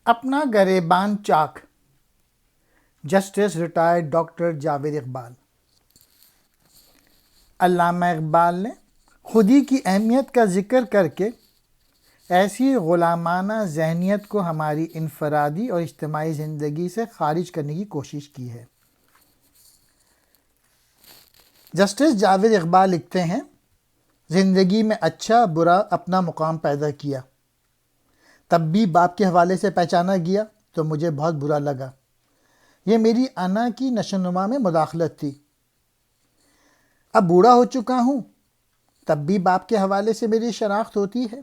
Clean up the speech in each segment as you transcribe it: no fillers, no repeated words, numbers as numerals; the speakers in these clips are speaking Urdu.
اپنا گریبان چاک، justice retired doctor Javed Iqbal. Allama Iqbal نے خودی کی اہمیت کا ذکر کر کے ایسی غلامانہ ذہنیت کو ہماری انفرادی اور اجتماعی زندگی سے خارج کرنے کی کوشش کی ہے۔ جسٹس جاوید اقبال لکھتے ہیں، زندگی میں اچھا برا اپنا مقام پیدا کیا، تب بھی باپ کے حوالے سے پہچانا گیا تو مجھے بہت برا لگا۔ یہ میری انا کی نشو و نما میں مداخلت تھی۔ اب بوڑھا ہو چکا ہوں، تب بھی باپ کے حوالے سے میری شناخت ہوتی ہے۔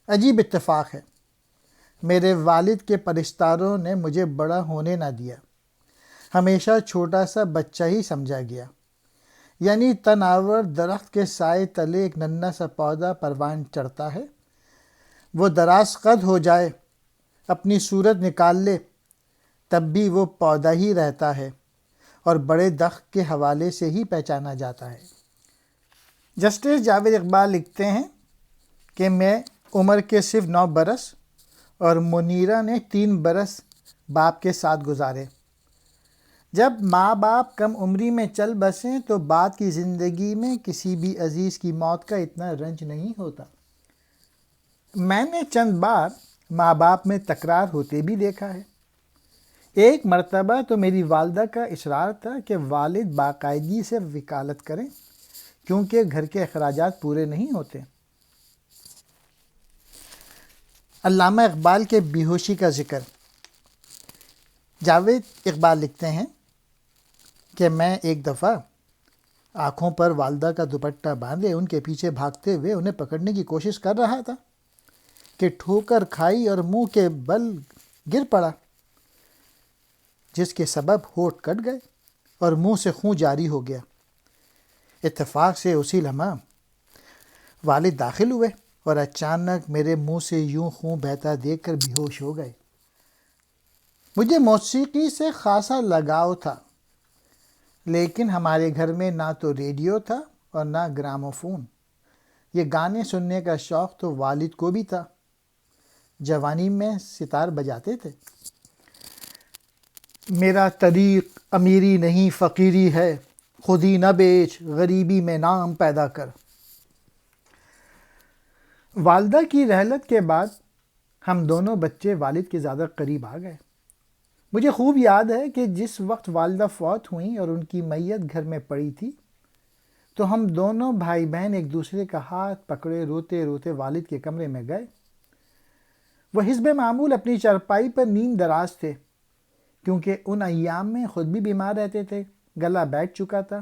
عجیب اتفاق ہے، میرے والد کے پرستاروں نے مجھے بڑا ہونے نہ دیا، ہمیشہ چھوٹا سا بچہ ہی سمجھا گیا، یعنی تناور درخت کے سائے تلے ایک ننھا سا پودا پروان چڑھتا ہے، وہ دراز قد ہو جائے، اپنی صورت نکال لے، تب بھی وہ پودا ہی رہتا ہے اور بڑے درخت کے حوالے سے ہی پہچانا جاتا ہے۔ جسٹس جاوید اقبال لکھتے ہیں کہ میں عمر کے صرف 9 برس اور منیرہ نے 3 برس باپ کے ساتھ گزارے۔ جب ماں باپ کم عمری میں چل بسیں تو بعد کی زندگی میں کسی بھی عزیز کی موت کا اتنا رنج نہیں ہوتا۔ میں نے چند بار ماں باپ میں تکرار ہوتے بھی دیکھا ہے۔ ایک مرتبہ تو میری والدہ کا اصرار تھا کہ والد باقاعدگی سے وکالت کریں کیونکہ گھر کے اخراجات پورے نہیں ہوتے۔ علامہ اقبال کے بے ہوشی کا ذکر۔ جاوید اقبال لکھتے ہیں کہ میں ایک دفعہ آنکھوں پر والدہ کا دوپٹہ باندھے ان کے پیچھے بھاگتے ہوئے انہیں پکڑنے کی کوشش کر رہا تھا کہ ٹھوکر کھائی اور منہ کے بل گر پڑا، جس کے سبب ہونٹ کٹ گئے اور منہ سے خون جاری ہو گیا۔ اتفاق سے اسی لمحہ والد داخل ہوئے اور اچانک میرے منہ سے یوں خون بہتا دیکھ کر بے ہوش ہو گئے۔ مجھے موسیقی سے خاصا لگاؤ تھا، لیکن ہمارے گھر میں نہ تو ریڈیو تھا اور نہ گراموفون۔ یہ گانے سننے کا شوق تو والد کو بھی تھا، جوانی میں ستار بجاتے تھے۔ میرا طریق امیری نہیں فقیری ہے، خودی نہ بیچ غریبی میں نام پیدا کر۔ والدہ کی رحلت کے بعد ہم دونوں بچے والد کے زیادہ قریب آ گئے۔ مجھے خوب یاد ہے کہ جس وقت والدہ فوت ہوئیں اور ان کی میت گھر میں پڑی تھی تو ہم دونوں بھائی بہن ایک دوسرے کا ہاتھ پکڑے روتے روتے والد کے کمرے میں گئے۔ وہ حسب معمول اپنی چارپائی پر نیم دراز تھے، کیونکہ ان ایام میں خود بھی بیمار رہتے تھے، گلا بیٹھ چکا تھا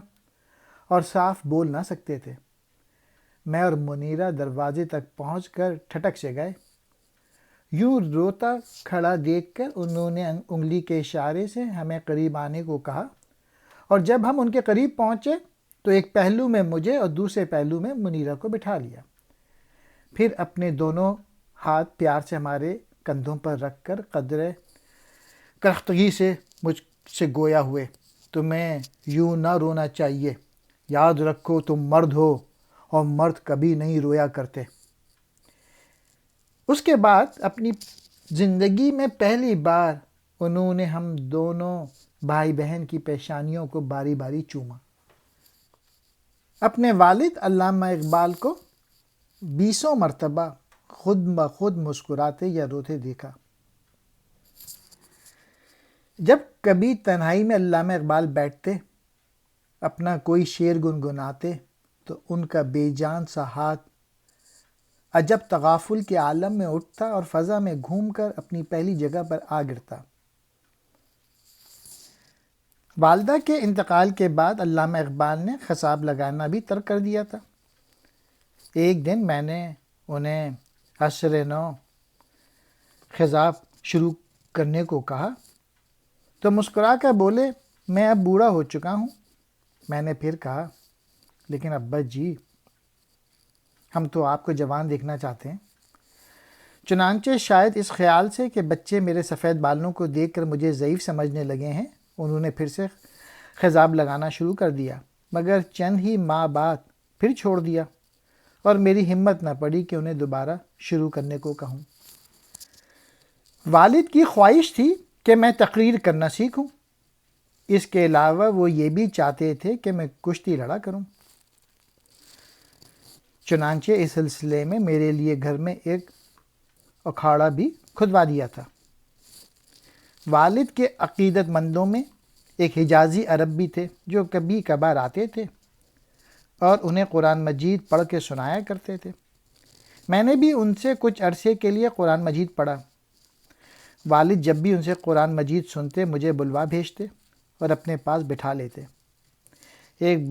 اور صاف بول نہ سکتے تھے۔ میں اور منیرہ دروازے تک پہنچ کر ٹھٹک سے گئے۔ یوں روتا کھڑا دیکھ کر انہوں نے انگلی کے اشارے سے ہمیں قریب آنے کو کہا، اور جب ہم ان کے قریب پہنچے تو ایک پہلو میں مجھے اور دوسرے پہلو میں منیرہ کو بٹھا لیا۔ پھر اپنے دونوں ہاتھ پیار سے ہمارے کندھوں پر رکھ کر قدرے کرختگی سے مجھ سے گویا ہوئے، تمہیں یوں نہ رونا چاہیے، یاد رکھو تم مرد ہو اور مرد کبھی نہیں رویا کرتے۔ اس کے بعد اپنی زندگی میں پہلی بار انہوں نے ہم دونوں بھائی بہن کی پیشانیوں کو باری باری چوما۔ اپنے والد علامہ اقبال کو 20 مرتبہ خود بخود مسکراتے یا روتے دیکھا۔ جب کبھی تنہائی میں علامہ اقبال بیٹھتے، اپنا کوئی شعر گنگناتے تو ان کا بے جان سا ہاتھ عجب تغافل کے عالم میں اٹھتا اور فضا میں گھوم کر اپنی پہلی جگہ پر آ گرتا۔ والدہ کے انتقال کے بعد علامہ اقبال نے خطاب لگانا بھی ترک کر دیا تھا۔ ایک دن میں نے انہیں عصر نو خطاب شروع کرنے کو کہا تو مسکرا کر بولے، میں اب بوڑھا ہو چکا ہوں۔ میں نے پھر کہا، لیکن ابا جی، ہم تو آپ کو جوان دیکھنا چاہتے ہیں۔ چنانچہ شاید اس خیال سے کہ بچے میرے سفید بالوں کو دیکھ کر مجھے ضعیف سمجھنے لگے ہیں، انہوں نے پھر سے خطاب لگانا شروع کر دیا، مگر چند ہی ماہ بعد پھر چھوڑ دیا اور میری ہمت نہ پڑی کہ انہیں دوبارہ شروع کرنے کو کہوں۔ والد کی خواہش تھی کہ میں تقریر کرنا سیکھوں، اس کے علاوہ وہ یہ بھی چاہتے تھے کہ میں کشتی لڑا کروں۔ چنانچہ اس سلسلے میں میرے لیے گھر میں ایک اکھاڑا بھی کھدوا دیا تھا۔ والد کے عقیدت مندوں میں ایک حجازی عرب بھی تھے جو کبھی کبھار آتے تھے اور انہیں قرآن مجید پڑھ کے سنایا کرتے تھے۔ میں نے بھی ان سے کچھ عرصے کے لیے قرآن مجید پڑھا۔ والد جب بھی ان سے قرآن مجید سنتے مجھے بلوا بھیجتے اور اپنے پاس بٹھا لیتے۔ ایک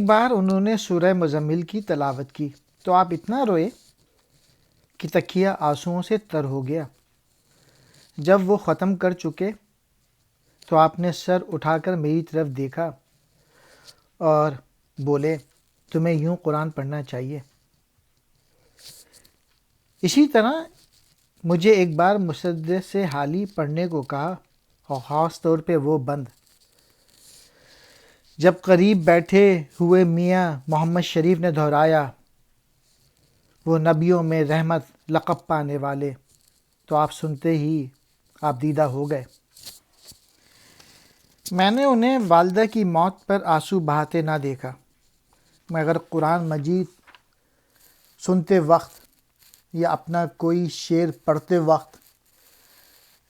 بار انہوں نے سورہ مزمل کی تلاوت کی تو آپ اتنا روئے کہ تکیہ آنسوؤں سے تر ہو گیا۔ جب وہ ختم کر چکے تو آپ نے سر اٹھا کر میری طرف دیکھا اور بولے، تمہیں یوں قرآن پڑھنا چاہیے۔ اسی طرح مجھے ایک بار مسدس حالی پڑھنے کو کہا، اور خاص طور پہ وہ بند۔ جب قریب بیٹھے ہوئے میاں محمد شریف نے دہرایا، وہ نبیوں میں رحمت لقب پانے والے، تو آپ سنتے ہی آپ دیدہ ہو گئے۔ میں نے انہیں والدہ کی موت پر آنسو بہاتے نہ دیکھا، مگر قرآن مجید سنتے وقت یا اپنا کوئی شعر پڑھتے وقت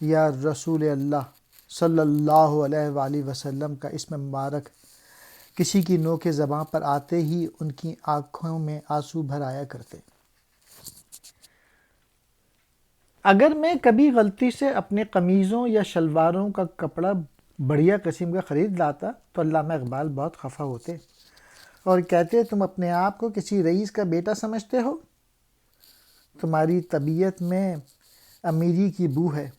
یا رسول اللہ صلی اللہ علیہ وآلہ وسلم کا اسم مبارک کسی کی نوک زباں پر آتے ہی ان کی آنکھوں میں آنسو بھر آیا کرتے۔ اگر میں کبھی غلطی سے اپنے قمیضوں یا شلواروں کا کپڑا بڑھیا قسم کا خرید لاتا تو علامہ اقبال بہت خفا ہوتے اور کہتے، تم اپنے آپ کو کسی رئیس کا بیٹا سمجھتے ہو؟ تمہاری طبیعت میں امیری کی بو ہے،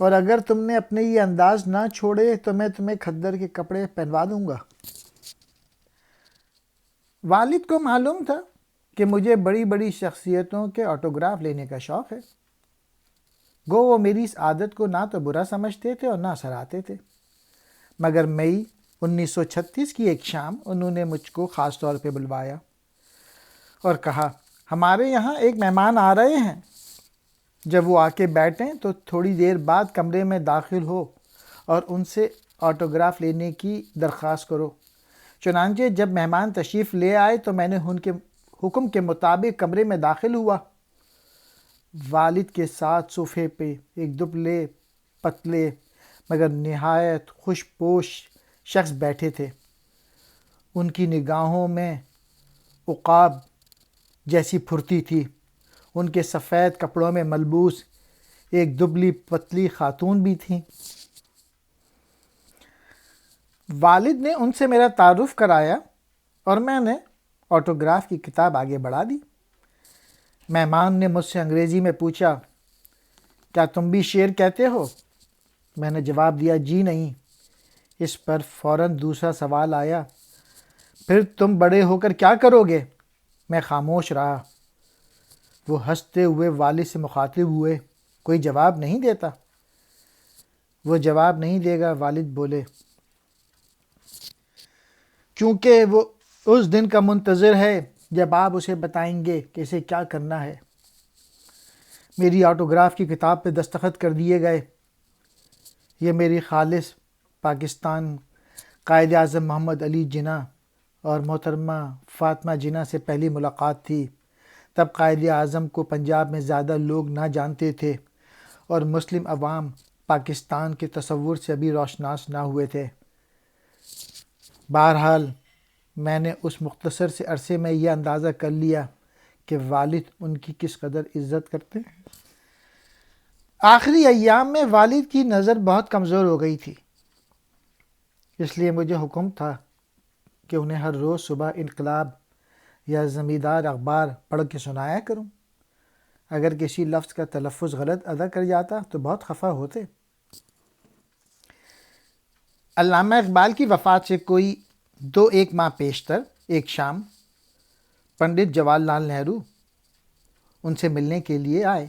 اور اگر تم نے اپنے یہ انداز نہ چھوڑے تو میں تمہیں کھدر کے کپڑے پہنوا دوں گا۔ والد کو معلوم تھا کہ مجھے بڑی بڑی شخصیتوں کے آٹوگراف لینے کا شوق ہے، گو وہ میری اس عادت کو نہ تو برا سمجھتے تھے اور نہ سراہتے تھے، مگر مئی 1936 کی ایک شام انہوں نے مجھ کو خاص طور پہ بلوایا اور کہا، ہمارے یہاں ایک مہمان آ رہے ہیں، جب وہ آ کے بیٹھیں تو تھوڑی دیر بعد کمرے میں داخل ہو اور ان سے آٹوگراف لینے کی درخواست کرو۔ چنانچہ جب مہمان تشریف لے آئے تو میں نے ان کے حکم کے مطابق کمرے میں داخل ہوا۔ والد کے ساتھ صوفے پہ ایک دبلے پتلے مگر نہایت خوش پوش شخص بیٹھے تھے۔ ان کی نگاہوں میں عقاب جیسی پھرتی تھی۔ ان کے سفید کپڑوں میں ملبوس ایک دبلی پتلی خاتون بھی تھیں۔ والد نے ان سے میرا تعارف کرایا اور میں نے آٹوگراف کی کتاب آگے بڑھا دی۔ مہمان نے مجھ سے انگریزی میں پوچھا، کیا تم بھی شعر کہتے ہو؟ میں نے جواب دیا، جی نہیں۔ اس پر فوراً دوسرا سوال آیا، پھر تم بڑے ہو کر کیا کرو گے؟ میں خاموش رہا۔ وہ ہنستے ہوئے والد سے مخاطب ہوئے، کوئی جواب نہیں دیتا۔ وہ جواب نہیں دے گا، والد بولے، کیونکہ وہ اس دن کا منتظر ہے جب آپ اسے بتائیں گے کہ اسے کیا کرنا ہے۔ میری آٹوگراف کی کتاب پہ دستخط کر دیے گئے۔ یہ میری خالص پاکستان قائد اعظم محمد علی جناح اور محترمہ فاطمہ جناح سے پہلی ملاقات تھی۔ تب قائد اعظم کو پنجاب میں زیادہ لوگ نہ جانتے تھے اور مسلم عوام پاکستان کے تصور سے ابھی روشناس نہ ہوئے تھے۔ بہرحال میں نے اس مختصر سے عرصے میں یہ اندازہ کر لیا کہ والد ان کی کس قدر عزت کرتے ہیں۔ آخری ایام میں والد کی نظر بہت کمزور ہو گئی تھی، اس لیے مجھے حکم تھا کہ انہیں ہر روز صبح انقلاب یا زمیندار اخبار پڑھ کے سنایا کروں۔ اگر کسی لفظ کا تلفظ غلط ادا کر جاتا تو بہت خفا ہوتے۔ علامہ اقبال کی وفات سے کوئی 2-1 ماہ پیشتر ایک شام پنڈت جواہر لال نہرو ان سے ملنے کے لیے آئے۔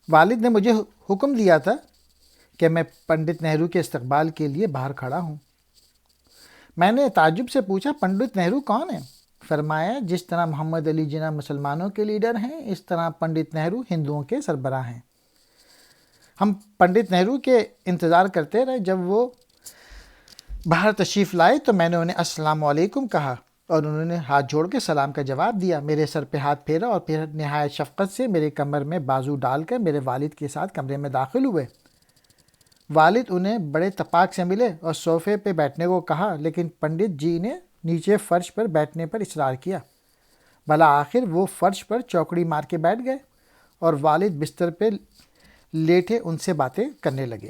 والد نے مجھے حکم دیا تھا کہ میں پنڈت نہرو کے استقبال کے لیے باہر کھڑا ہوں۔ میں نے تعجب سے پوچھا، پنڈت نہرو کون ہیں؟ فرمایا جس طرح محمد علی جناح مسلمانوں کے لیڈر ہیں اس طرح پنڈت نہرو ہندوؤں کے سربراہ ہیں۔ ہم پنڈت نہرو کے انتظار کرتے رہے، جب وہ باہر تشریف لائے تو میں نے انہیں السلام علیکم کہا اور انہوں نے ہاتھ جوڑ کے سلام کا جواب دیا، میرے سر پہ ہاتھ پھیرا اور پھر نہایت شفقت سے میرے کمر میں بازو ڈال کر میرے والد کے ساتھ کمرے میں داخل ہوئے۔ والد انہیں بڑے اتفاق سے ملے اور صوفے پہ بیٹھنے کو کہا، لیکن پنڈت جی نے نیچے فرش پر بیٹھنے پر اصرار کیا۔ بھلا آخر وہ فرش پر چوکڑی مار کے بیٹھ گئے اور والد بستر پہ لیٹے ان سے باتیں کرنے لگے۔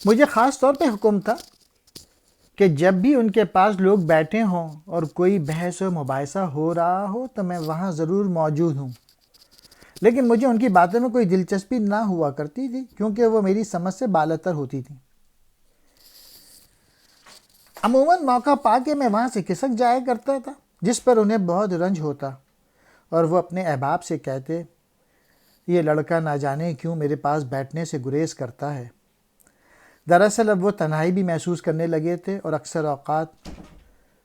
مجھے خاص طور پہ حکم تھا کہ جب بھی ان کے پاس لوگ بیٹھے ہوں اور کوئی بحث و مباحثہ ہو رہا ہو تو میں وہاں ضرور موجود ہوں، لیکن مجھے ان کی باتوں میں کوئی دلچسپی نہ ہوا کرتی تھی کیونکہ وہ میری سمجھ سے بالاتر ہوتی تھیں۔ عموماً موقع پا کے میں وہاں سے کھسک جایا کرتا تھا، جس پر انہیں بہت رنج ہوتا اور وہ اپنے احباب سے کہتے، یہ لڑکا نہ جانے کیوں میرے پاس بیٹھنے سے گریز کرتا ہے۔ دراصل اب وہ تنہائی بھی محسوس کرنے لگے تھے اور اکثر اوقات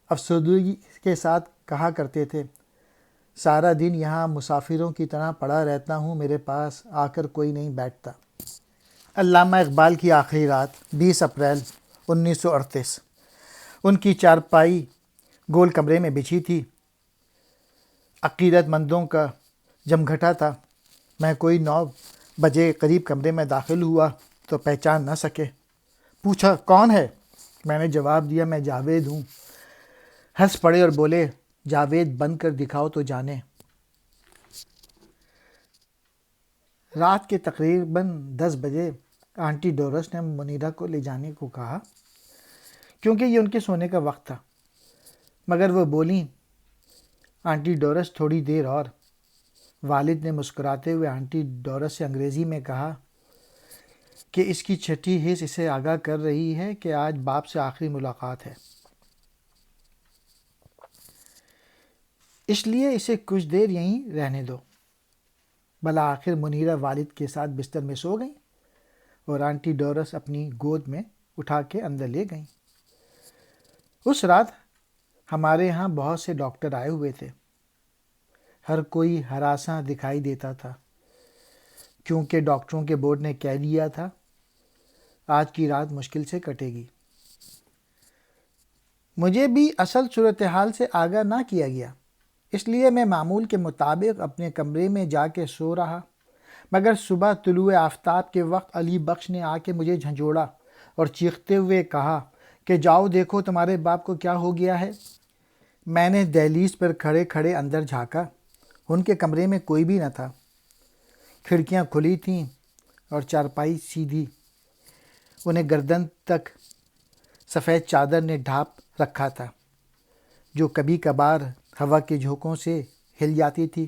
افسردگی کے ساتھ کہا کرتے تھے، سارا دن یہاں مسافروں کی طرح پڑا رہتا ہوں، میرے پاس آ کر کوئی نہیں بیٹھتا۔ علامہ اقبال کی آخری رات 20 اپریل 1938۔ ان کی چارپائی گول کمرے میں بچھی تھی۔ عقیدت مندوں کا جمگھٹا تھا۔ میں کوئی 9 بجے قریب کمرے میں داخل ہوا تو پہچان نہ سکے۔ پوچھا کون ہے؟ میں نے جواب دیا میں جاوید ہوں۔ ہنس پڑے اور بولے، جاوید بند کر دکھاؤ تو جانے۔ رات کے تقریباً 10 بجے آنٹی ڈورس نے منیرہ کو لے جانے کو کہا کیونکہ یہ ان کے سونے کا وقت تھا، مگر وہ بولیں، آنٹی ڈورس تھوڑی دیر اور۔ والد نے مسکراتے ہوئے آنٹی ڈورس سے انگریزی میں کہا کہ اس کی چھٹی حس اسے آگاہ کر رہی ہے کہ آج باپ سے آخری ملاقات ہے، اس لیے اسے کچھ دیر یہیں رہنے دو۔ بلا آخر منیرہ والد کے ساتھ بستر میں سو گئیں اور آنٹی ڈورس اپنی گود میں اٹھا کے اندر لے گئیں۔ اس رات ہمارے ہاں بہت سے ڈاکٹر آئے ہوئے تھے۔ ہر کوئی ہراساں دکھائی دیتا تھا کیونکہ ڈاکٹروں کے بورڈ نے کہہ دیا تھا آج کی رات مشکل سے کٹے گی۔ مجھے بھی اصل صورتحال سے آگاہ نہ کیا گیا، اس لیے میں معمول کے مطابق اپنے کمرے میں جا کے سو رہا، مگر صبح طلوع آفتاب کے وقت علی بخش نے آ کے مجھے جھنجھوڑا اور چیختے ہوئے کہا کہ جاؤ دیکھو تمہارے باپ کو کیا ہو گیا ہے۔ میں نے دہلیز پر کھڑے کھڑے اندر جھانکا۔ ان کے کمرے میں کوئی بھی نہ تھا۔ کھڑکیاں کھلی تھیں اور چارپائی سیدھی، انہیں گردن تک سفید چادر نے ڈھانپ رکھا تھا جو کبھی کبھار ہوا کے جھونکوں سے ہل جاتی تھی۔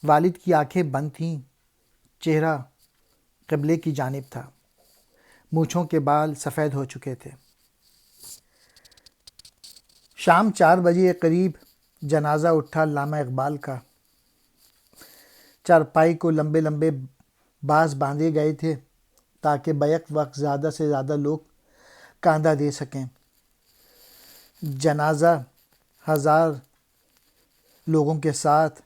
والد کی آنکھیں بند تھیں، چہرہ قبلے کی جانب تھا، مونچھوں کے بال سفید ہو چکے تھے۔ شام 4 بجے قریب جنازہ اٹھا علامہ اقبال کا۔ چارپائی کو لمبے لمبے باز باندھے گئے تھے تاکہ بیک وقت زیادہ سے زیادہ لوگ کاندھا دے سکیں۔ جنازہ 1000 لوگوں کے ساتھ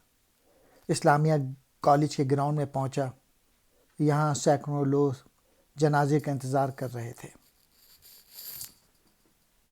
اسلامیہ کالج کے گراؤنڈ میں پہنچا۔ یہاں سینکڑوں لوگ جنازے کا انتظار کر رہے تھے۔